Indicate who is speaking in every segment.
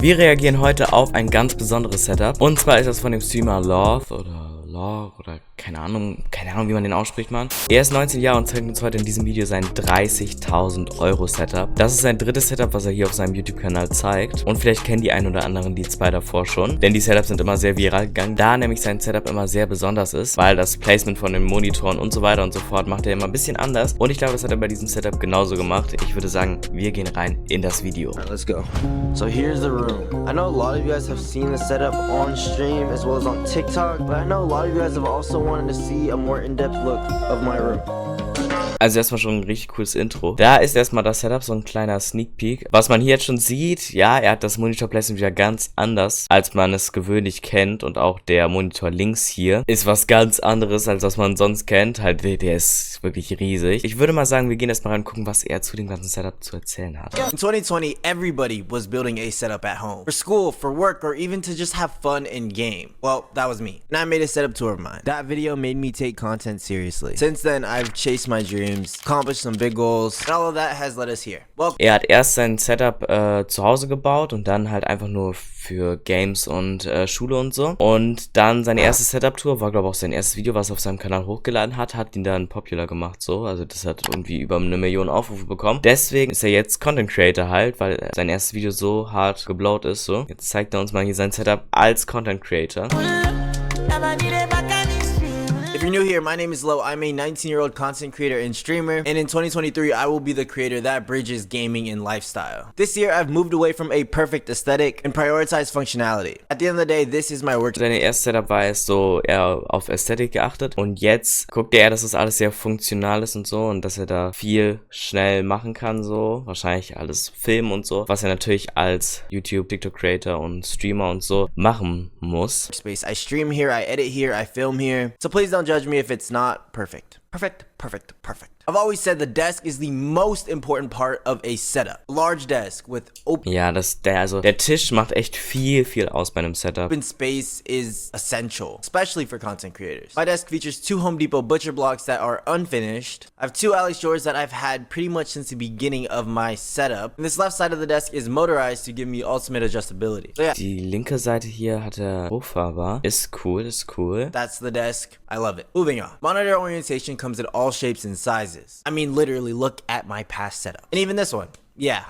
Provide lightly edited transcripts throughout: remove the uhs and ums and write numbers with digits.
Speaker 1: Wir reagieren heute auf ein ganz besonderes Setup. Und zwar ist das von dem Streamer Love oder keine Ahnung, wie man den ausspricht, Mann. Er ist 19 Jahre und zeigt uns heute in diesem Video sein 30.000 € Setup. Das ist sein drittes Setup, was er hier auf seinem YouTube-Kanal zeigt. Und vielleicht kennen die einen oder anderen die zwei davor schon. Denn die Setups sind immer sehr viral gegangen, da nämlich sein Setup immer sehr besonders ist. Weil das Placement von den Monitoren und so weiter und so fort macht er immer ein bisschen anders. Und ich glaube, das hat er bei diesem Setup genauso gemacht. Ich würde sagen, wir gehen rein in das Video.
Speaker 2: Alright, let's go. So here's the room. I know a lot of you guys have seen the setup on stream as well as on TikTok, but I know a lot of you guys have also wanted to see a more in-depth look of my room.
Speaker 1: Also erstmal schon ein richtig cooles Intro. Da ist erstmal das Setup, so ein kleiner Sneak Peek. Was man hier jetzt schon sieht, ja, er hat das Monitor-Placement wieder ganz anders, als man es gewöhnlich kennt. Und auch der Monitor links hier ist was ganz anderes, als was man sonst kennt. Halt, der ist wirklich riesig. Ich würde mal sagen, wir gehen erstmal rein und gucken, was er zu dem ganzen Setup zu erzählen hat.
Speaker 2: In 2020, everybody was building a setup at home. For school, for work, or even to just have fun and game. Well, that was me. And I made a setup tour of mine. That video made me take content seriously. Since then, I've chased my dreams, accomplished some big goals, and all of that has led us here. Well,
Speaker 1: er hat erst sein Setup zu Hause gebaut und dann halt einfach nur für Games und Schule und so. Und dann seine erste Setup-Tour, war glaube ich auch sein erstes Video, was er auf seinem Kanal hochgeladen hat, hat ihn dann popular gemacht, so. Also das hat irgendwie über 1 Million Aufrufe bekommen. Deswegen ist er jetzt Content Creator halt, weil sein erstes Video so hart geblowt ist, so. Jetzt zeigt er uns mal hier sein Setup als Content Creator.
Speaker 2: if you're new here, my name is Lo. I'm a 19-year-old content creator and streamer, and in 2023, I will be the creator that bridges gaming and lifestyle. This year, I've moved away from a perfect aesthetic and prioritized functionality. At the end of the day, this is my work.
Speaker 1: Seine erste Setup war es so eher auf Ästhetik geachtet und jetzt guckt er, dass das alles sehr funktional ist und so und dass er da viel schnell machen kann, so wahrscheinlich alles filmen und so, was er natürlich als YouTube, TikTok Creator und Streamer und so machen muss.
Speaker 2: I stream here, I edit here, I film here. So please don't judge me if it's not perfect. Perfect. I've always said the desk is the most important part of a setup. A large desk with open...
Speaker 1: Ja, der Tisch macht echt viel aus bei einem Setup.
Speaker 2: Open space is essential, especially for content creators. My desk features 2 Home Depot butcher blocks that are unfinished. I have 2 Alex drawers that I've had pretty much since the beginning of my setup. And this left side of the desk is motorized to give me ultimate adjustability. So yeah.
Speaker 1: Die linke Seite hier hat er hochfahrbar. Ist cool.
Speaker 2: That's the desk. I love it. Moving on. Monitor orientation comes in all shapes and sizes. I mean, literally, look at my past setup. And even this one. Yeah,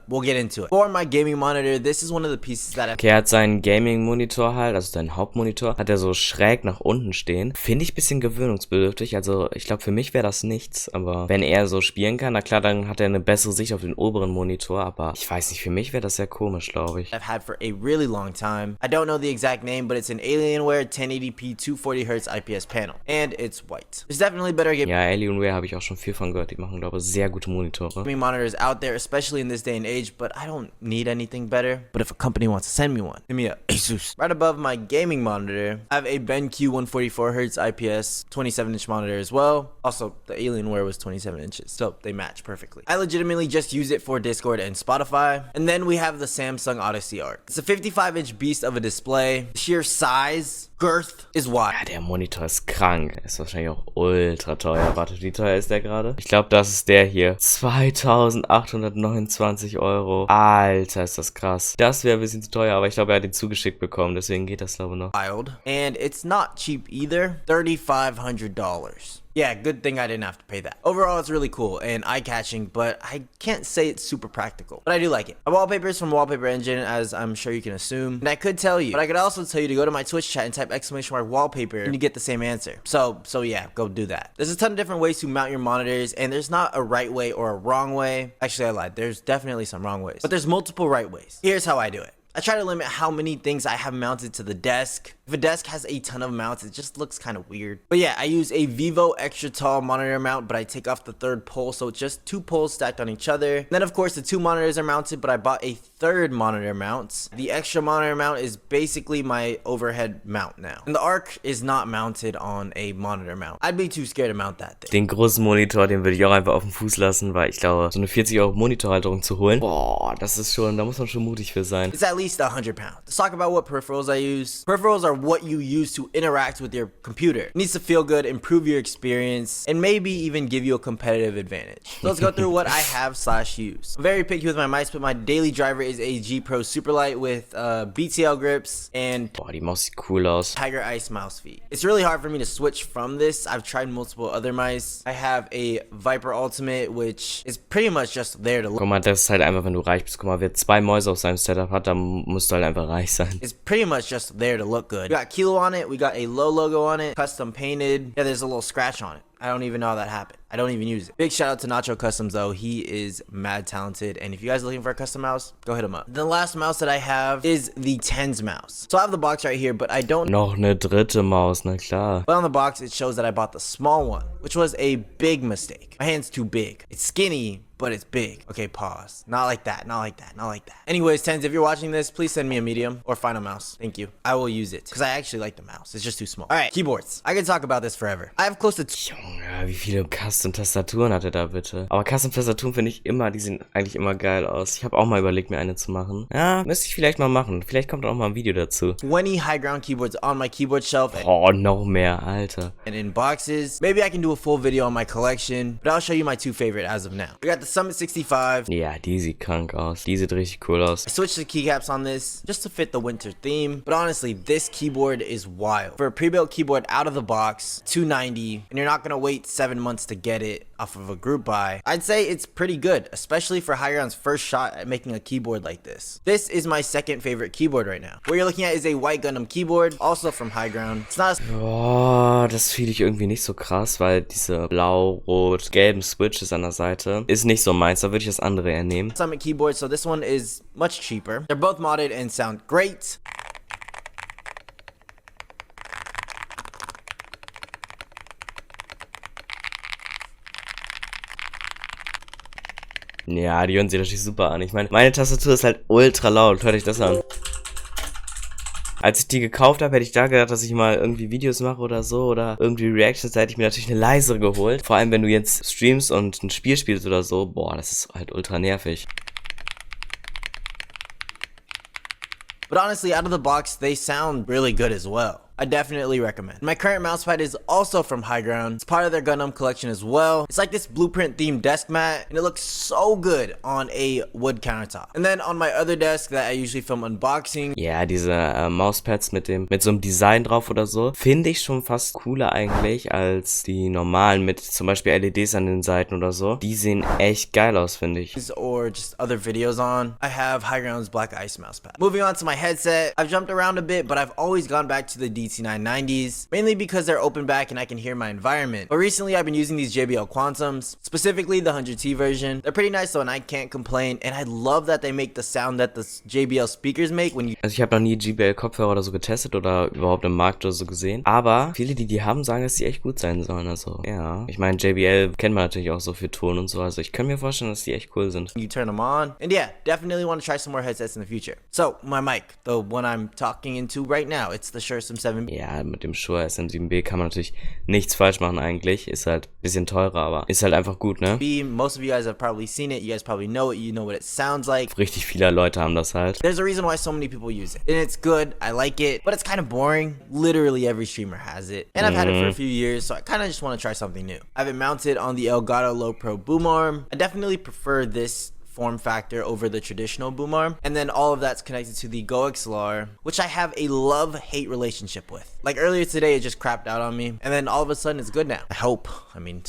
Speaker 2: we'll get into it. For my gaming monitor, this is one of the pieces that
Speaker 1: Okay, er hat seinen Gaming-Monitor halt, also seinen Hauptmonitor, hat er so schräg nach unten stehen. Finde ich ein bisschen gewöhnungsbedürftig, also ich glaube für mich wäre das nichts, aber wenn er so spielen kann, na klar, dann hat er eine bessere Sicht auf den oberen Monitor, aber ich weiß nicht, für mich wäre das sehr komisch, glaube ich.
Speaker 2: I've had for a really long time. I don't know the exact name, but it's an Alienware 1080p 240Hz IPS panel, and it's white. There's definitely better gaming
Speaker 1: Alienware habe ich auch schon viel von gehört, die machen, glaube ich, sehr gute Monitore.
Speaker 2: monitors out there, especially in this day and age, but I don't need anything better. But if a company wants to send me one, give me a Asus. Right above my gaming monitor, I have a BenQ 144Hz IPS 27-inch monitor as well. Also, the Alienware was 27 inches, so they match perfectly. I legitimately just use it for Discord and Spotify. And then we have the Samsung Odyssey Arc. It's a 55-inch beast of a display. Sheer size, girth is wide.
Speaker 1: Ja, der Monitor ist krank. Ist wahrscheinlich auch ultra teuer. Warte, wie teuer ist der gerade? Ich glaube, das ist der hier. 2.829 €. Alter, ist das krass. Das wäre ein bisschen zu teuer, aber ich glaube, er hat den zugeschickt bekommen. Deswegen geht das, glaube ich, noch.
Speaker 2: And it's not cheap either. $3,500. Yeah, good thing I didn't have to pay that. Overall, it's really cool and eye-catching, but I can't say it's super practical. But I do like it. My wallpaper is from Wallpaper Engine, as I'm sure you can assume. And I could tell you, but I could also tell you to go to my Twitch chat and type !wallpaper and you get the same answer. So yeah, go do that. There's a ton of different ways to mount your monitors, and there's not a right way or a wrong way. Actually, I lied. There's definitely some wrong ways, but there's multiple right ways. Here's how I do it. I try to limit how many things I have mounted to the desk. If a desk has a ton of mounts, it just looks kind of weird. But yeah, I use a Vivo extra tall monitor mount, but I take off the 3rd pole, so it's just 2 poles stacked on each other. And then of course the 2 monitors are mounted, but I bought a 3rd monitor mount. The extra monitor mount is basically my overhead mount now. And the Arc is not mounted on a monitor mount. I'd be too scared to mount that thing.
Speaker 1: Den großen Monitor, den würde ich auch einfach auf den Fuß lassen, weil ich glaube, so eine 40 € Monitorhalterung zu holen, boah, das ist schon, da muss man schon mutig für sein.
Speaker 2: It's at least 100 pounds. Let's talk about what peripherals I use. Peripherals are of what you use to interact with your computer. It needs to feel good, improve your experience, and maybe even give you a competitive advantage. So let's go through what I have / use. I'm very picky with my mice, but my daily driver is a G Pro Superlight with BTL grips and
Speaker 1: Boah, die Maus sieht cool aus.
Speaker 2: Tiger Ice mouse feet. It's really hard for me to switch from this. I've tried multiple other mice. I have a Viper Ultimate, which is pretty much just there to look.
Speaker 1: Guck mal, das ist halt einfach, wenn du reich bist. Guck mal, wer 2 Mäuse auf seinem Setup hat, dann musst du halt einfach reich sein.
Speaker 2: It's pretty much just there to look good. We got Kilo on it. We got a low logo on it. Custom painted. Yeah, there's a little scratch on it. I don't even know how that happened. I don't even use it. Big shout out to Nacho Customs though. He is mad talented. And if you guys are looking for a custom mouse, go hit him up. The last mouse that I have is the Tens mouse. So I have the box right here, but I don't.
Speaker 1: Noch eine dritte Maus, na klar.
Speaker 2: But on the box, it shows that I bought the small one, which was a big mistake. My hand's too big. It's skinny, but it's big. Okay, pause. Not like that, not like that, not like that. Anyways, Tens, if you're watching this, please send me a medium or find a mouse. Thank you. I will use it because I actually like the mouse. It's just too small. All right, keyboards. I can talk about this forever. I have close to
Speaker 1: Junge, wie viele Custom-Tastaturen hat er da bitte? Aber Custom-Tastaturen finde ich immer, die sehen eigentlich immer geil aus. Ich habe auch mal überlegt, mir eine zu machen. Ja, müsste ich vielleicht mal machen. Vielleicht kommt auch mal ein Video dazu.
Speaker 2: 20 high ground keyboards on my keyboard shelf.
Speaker 1: Oh, noch mehr, Alter.
Speaker 2: And in boxes. Maybe I can do a full video on my collection, but I'll show you my 2 favorite as of now. We got the Summit 65.
Speaker 1: Ja, die sieht krank aus. Die sieht richtig cool aus.
Speaker 2: I switched the keycaps on this just to fit the winter theme, but honestly, this keyboard is wild. For a pre-built keyboard out of the box, $290, and you're not gonna wait 7 months to get it off of a group buy, I'd say it's pretty good, especially for high ground's first shot at making a keyboard like this. This is my second favorite keyboard right now. What you're looking at is a White Gundam keyboard, also from High Ground. It's not a
Speaker 1: Oh, das fühle ich irgendwie nicht so krass, weil diese blau-rot-gelben Switches an der Seite ist nicht so meins. Da würde ich das andere eher nehmen.
Speaker 2: Summit keyboard, so this one is much cheaper. They're both modded and sound great.
Speaker 1: Ja, die hören sich natürlich super an. Ich meine, meine Tastatur ist halt ultra laut. Hört euch das an. Als ich die gekauft habe, hätte ich da gedacht, dass ich mal irgendwie Videos mache oder so oder irgendwie Reactions, da hätte ich mir natürlich eine leisere geholt. Vor allem, wenn du jetzt streamst und ein Spiel spielst oder so. Boah, das ist halt ultra nervig.
Speaker 2: But honestly, out of the box, they sound really good as well. I definitely recommend. My current mousepad is also from High Ground. It's part of their Gundam collection as well. It's like this blueprint themed desk mat, and it looks so good on a wood countertop. And then on my other desk that I usually film unboxing.
Speaker 1: Ja, diese Mauspads mit so einem Design drauf oder so, finde ich schon fast cooler eigentlich als die normalen mit zum Beispiel LEDs an den Seiten oder so. Die sehen echt geil aus, finde ich.
Speaker 2: Or just other videos on. I have High Ground's Black Ice mousepad. Moving on to my headset. I've jumped around a bit, but I've always gone back to the DT990s, mainly because they're open back and I can hear my environment. But recently I've been using these JBL Quantums, specifically the 100T version. They're pretty nice though and I can't complain, and I love that they make the sound that the JBL speakers make when you...
Speaker 1: Also ich habe noch nie JBL Kopfhörer oder so getestet oder überhaupt im Markt oder so gesehen, aber viele, die haben, sagen, dass die echt gut sein sollen, also ja. Ich meine, JBL kennt man natürlich auch so für Ton und so, also ich kann mir vorstellen, dass die echt cool sind.
Speaker 2: You turn them on, and yeah, definitely want to try some more headsets in the future. So, my mic, the one I'm talking into right now, it's the Shure SM7B.
Speaker 1: Ja, mit dem Shure SM7B kann man natürlich nichts falsch machen eigentlich, ist halt ein bisschen teurer, aber ist halt einfach gut, ne?
Speaker 2: Most of you guys have probably seen it, you guys probably know it, you know what it sounds like.
Speaker 1: Richtig viele Leute haben das halt.
Speaker 2: There's a reason why so many people use it, and it's good, I like it, but it's kind of boring. Literally every streamer has it, and I've had it for a few years, so I kind of just want to try something new. I have it mounted on the Elgato Low Pro boom arm. I definitely prefer this form factor over the traditional boom arm, and then all of that's connected to the Go XLR, which I have a love-hate relationship with. Like earlier today, it just crapped out on me, and then all of a sudden it's good now. I hope. I mean,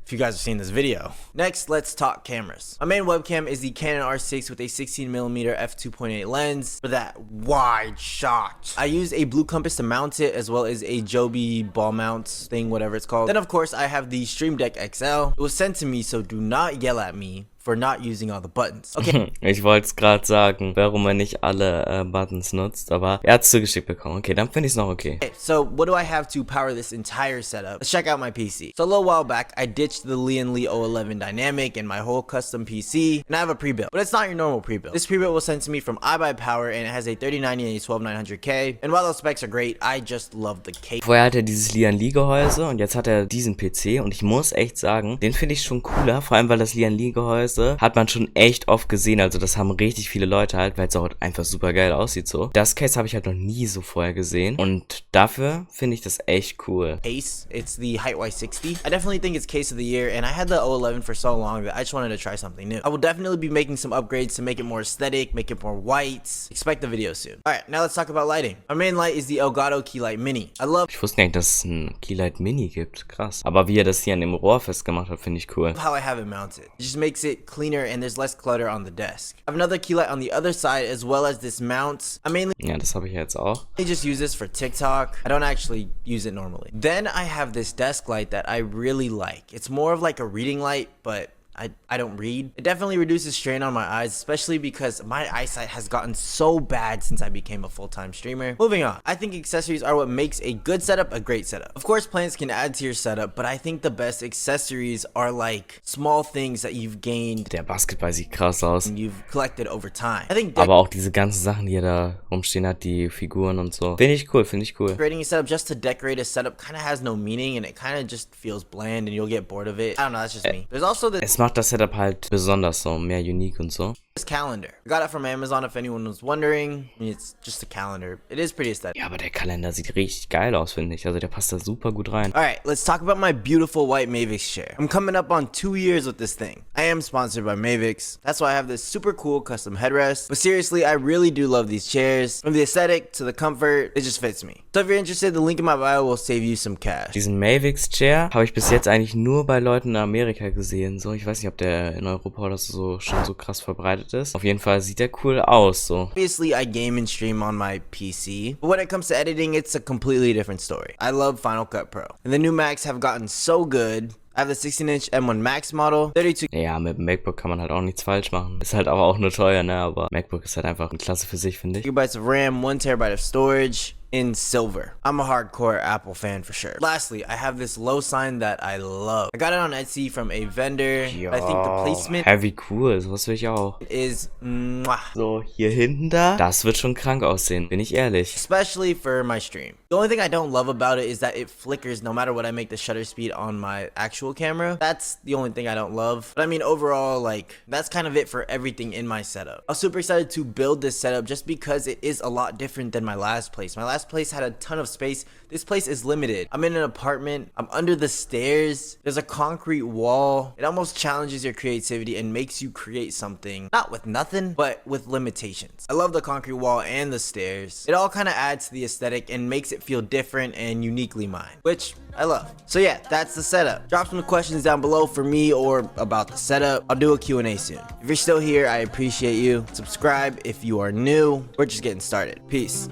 Speaker 2: if you guys have seen this video. Next, let's talk cameras. My main webcam is the Canon R6 with a 16mm f2.8 lens for that wide shot. I use a blue compass to mount it, as well as a Joby ball mount thing, whatever it's called. Then of course I have the Stream Deck XL. It was sent to me, so do not yell at me for not using all the buttons. Okay.
Speaker 1: Ich wollte es gerade sagen, warum er nicht alle Buttons nutzt, aber er hat es zugeschickt bekommen. Okay, dann finde ich es noch okay.
Speaker 2: So what do I have to power this entire setup? Let's check out my PC. So a little while back, I ditched the Lian Li 011 Dynamic and my whole custom PC, and I have a pre-built, but it's not your normal pre-built. This pre-built was sent to me from iBuyPower, and it has a 3090 and a 12900K, and while those specs are great, I just love the case.
Speaker 1: Vorher hat er dieses Lian Li Gehäuse und jetzt hat er diesen PC, und ich muss echt sagen, den finde ich schon cooler, vor allem weil das Lian Li Gehäuse Größe hat man schon echt oft gesehen. Also das haben richtig viele Leute halt, weil es auch einfach super geil aussieht so. Das Case habe ich halt noch nie so vorher gesehen. Und dafür finde ich das echt cool.
Speaker 2: Case, it's the Height Y60. I definitely think it's case of the year, and I had the O11 for so long that I just wanted to try something new. I will definitely be making some upgrades to make it more aesthetic, make it more white. Expect the video soon. Alright, now let's talk about lighting. Our main light is the Elgato Keylight Mini.
Speaker 1: Ich wusste gar nicht, dass es ein Keylight Mini gibt. Krass. Aber wie er das hier an dem Rohr festgemacht hat, finde ich cool.
Speaker 2: How I have it mounted. It just makes it cleaner and there's less clutter on the desk. I have another keylight on the other side as well as this mount.
Speaker 1: Ja, das habe ich jetzt auch.
Speaker 2: I just use this for TikTok. I don't actually use it normally. Then I have this desk light that I really like. It's more of like a reading light, but I don't read. It definitely reduces strain on my eyes, especially because my eyesight has gotten so bad since I became a full-time streamer. Moving on, I think accessories are what makes a good setup a great setup. Of course, plants can add to your setup, but I think the best accessories are like small things that you've gained.
Speaker 1: Der Basketball sieht krass aus.
Speaker 2: And you've collected over time. I think
Speaker 1: aber auch diese ganzen Sachen, die er da rumstehen hat, die Figuren und so. Finde ich cool, finde ich cool.
Speaker 2: Decorating a setup just to decorate a setup kind of has no meaning and it kind of just feels bland and you'll get bored of it. I don't know, that's just me. There's also this.
Speaker 1: Es macht das Setup halt besonders so, mehr unique und so.
Speaker 2: This calendar. I got it from Amazon if anyone was wondering. I mean, it's just a calendar. It is pretty aesthetic.
Speaker 1: Ja, aber der Kalender sieht richtig geil aus, finde ich. Also der passt da super gut rein.
Speaker 2: Alright, let's talk about my beautiful white Mavix chair. I'm coming up on 2 years with this thing. I am sponsored by Mavix. That's why I have this super cool custom headrest. But seriously, I really do love these chairs. From the aesthetic to the comfort, it just fits me. So if you're interested, the link in my bio will save you some cash.
Speaker 1: Diesen Mavix Chair habe ich bis jetzt eigentlich nur bei Leuten in Amerika gesehen. So, ich weiß nicht, ob der in Europa oder so schon so krass verbreitet ist. Auf jeden Fall sieht der cool aus, so.
Speaker 2: Obviously, I game and stream on my PC, but when it comes to editing, it's a completely different story. I love Final Cut Pro, and the new Macs have gotten so good. I have the 16-inch M1 Max Model, 32.
Speaker 1: Ja, mit dem MacBook kann man halt auch nichts falsch machen. Ist halt aber auch nur teuer, ne? Aber MacBook ist halt einfach eine Klasse für sich, finde ich.
Speaker 2: GB of RAM, 1 TB of storage. In silver. I'm a hardcore Apple fan for sure. Lastly, I have this low sign that I love. I got it on Etsy from a vendor.
Speaker 1: Ja,
Speaker 2: I think the placement
Speaker 1: wie cool, sowas will ich auch.
Speaker 2: Is mwah.
Speaker 1: So, hier hinten da, das wird schon krank aussehen, bin ich ehrlich.
Speaker 2: Especially for my stream. The only thing I don't love about it is that it flickers no matter what I make the shutter speed on my actual camera. That's the only thing I don't love. But I mean, overall, like, that's kind of it for everything in my setup. I was super excited to build this setup just because it is a lot different than my last place. My last place had a ton of space. This place is limited. I'm in an apartment. I'm under the stairs. There's a concrete wall. It almost challenges your creativity and makes you create something, not with nothing, but with limitations. I love the concrete wall and the stairs. It all kind of adds to the aesthetic and makes it feel different and uniquely mine, which I love. So yeah, that's the setup. Drop some questions down below for me or about the setup. I'll do a Q&A soon. If you're still here, I appreciate you. Subscribe if you are new. We're just getting started. Peace.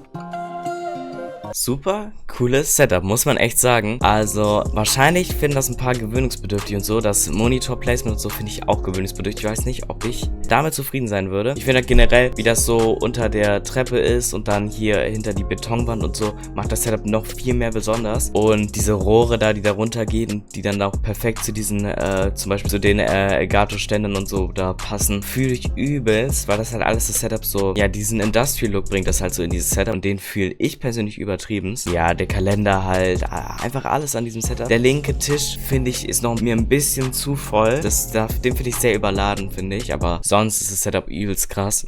Speaker 1: Super cooles Setup, muss man echt sagen. Also wahrscheinlich finden das ein paar gewöhnungsbedürftig und so. Das Monitor-Placement und so finde ich auch gewöhnungsbedürftig. Ich weiß nicht, ob ich damit zufrieden sein würde. Ich finde halt generell, wie das so unter der Treppe ist und dann hier hinter die Betonwand und so, macht das Setup noch viel mehr besonders. Und diese Rohre da, die da runtergehen und die dann auch perfekt zu diesen, zum Beispiel zu den Elgato-Ständern und so da passen, fühle ich übelst, weil das halt alles das Setup so, ja, diesen Industrial-Look bringt das halt so in dieses Setup und den fühle ich persönlich übertrieben. Ja, der Kalender halt, einfach alles an diesem Setup. Der linke Tisch, finde ich, ist noch mir ein bisschen zu voll. Den finde ich sehr überladen, finde ich. Aber sonst ist das Setup übelst krass.